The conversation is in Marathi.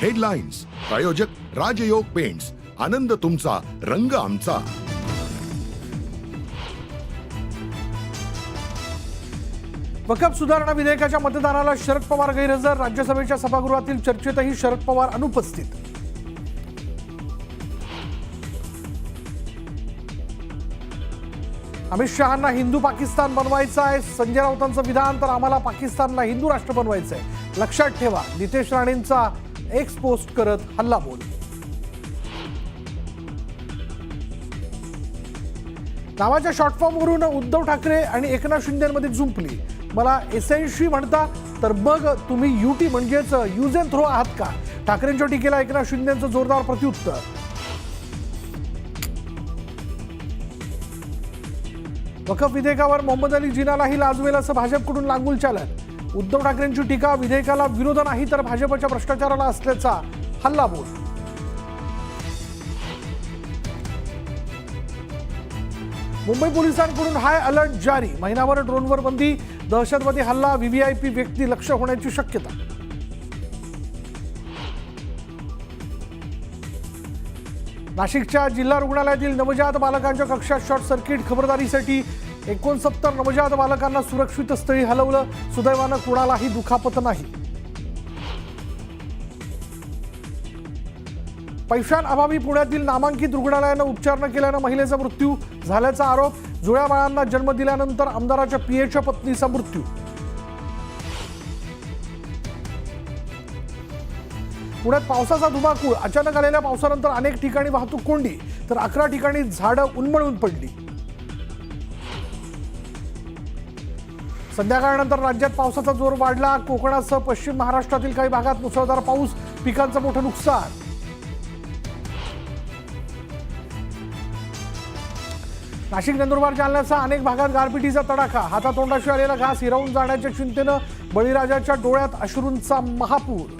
हेडलाईन्स प्रायोजक राजयोग पेंट्स, आनंद तुमचा, रंग आमचा. वक्फ सुधारणा विधेयकाच्या मतदानाला शरद पवार गैरहजर. राज्यसभेच्या सभागृहातील चर्चेतही शरद पवार अनुपस्थित. अमित शहांना हिंदू पाकिस्तान बनवायचं आहे. संजय राऊतांचं विधान, तर आम्हाला पाकिस्तानला हिंदू राष्ट्र बनवायचं आहे, लक्षात ठेवा. नितेश राणेंचा एक्स पोस्ट करत हल्लाबोल. नावाच्या शॉर्ट फॉर्मवरून उद्धव ठाकरे आणि एकनाथ शिंदेमध्ये जुंपली. मला एसएनशी म्हणता, तर मग तुम्ही युटी म्हणजेच यूज अँड थ्रो आहात का? ठाकरेंच्या टीकेला एकनाथ शिंदेचं जोरदार प्रत्युत्तर. वक्फ विधेयकावर मोहम्मद अली जिनालाही लाजवेल असं भाजपकडून लागूल चालन. उद्धव ठाकरेंची टीका, विधेयकाला विरोध नाही तर भाजपच्या भ्रष्टाचाराला असल्याचा हल्लाबोल. मुंबई पोलिसांकडून हाय अलर्ट जारी. महिनाभर ड्रोनवर बंदी. दहशतवादी हल्ला, व्हीव्हीआयपी व्यक्ती लक्ष्य होण्याची शक्यता. नाशिकच्या जिल्हा रुग्णालयातील नवजात बालकांच्या कक्षात शॉर्ट सर्किट. खबरदारीसाठी 69 नवजात बालकांना सुरक्षित स्थळी हलवलं. सुदैवानं कुणालाही दुखापत नाही. पैशांअभावी पुण्यातील नामांकित रुग्णालयानं उपचार न केल्यानं महिलेचा मृत्यू झाल्याचा आरोप. जुळ्या बाळांना जन्म दिल्यानंतर आमदाराच्या पीएच्या पत्नीचा मृत्यू. पुण्यात पावसाचा धुमाकूळ. अचानक आलेल्या पावसानंतर अनेक ठिकाणी वाहतूक कोंडी, तर 11 ठिकाणी झाडं उन्मळून पडली. संध्याकाळनंतर राज्यात पावसाचा जोर वाढला. कोकणासह पश्चिम महाराष्ट्रातील काही भागात मुसळधार पाऊस, पिकांचं मोठं नुकसान. नाशिक, नंदुरबार, जालन्यासह अनेक भागात गारपिटीचा तडाखा. हातातोंडाशी आलेला घास हिरावून जाण्याच्या चिंतेनं बळीराजाच्या डोळ्यात अश्रूंचा महापूर.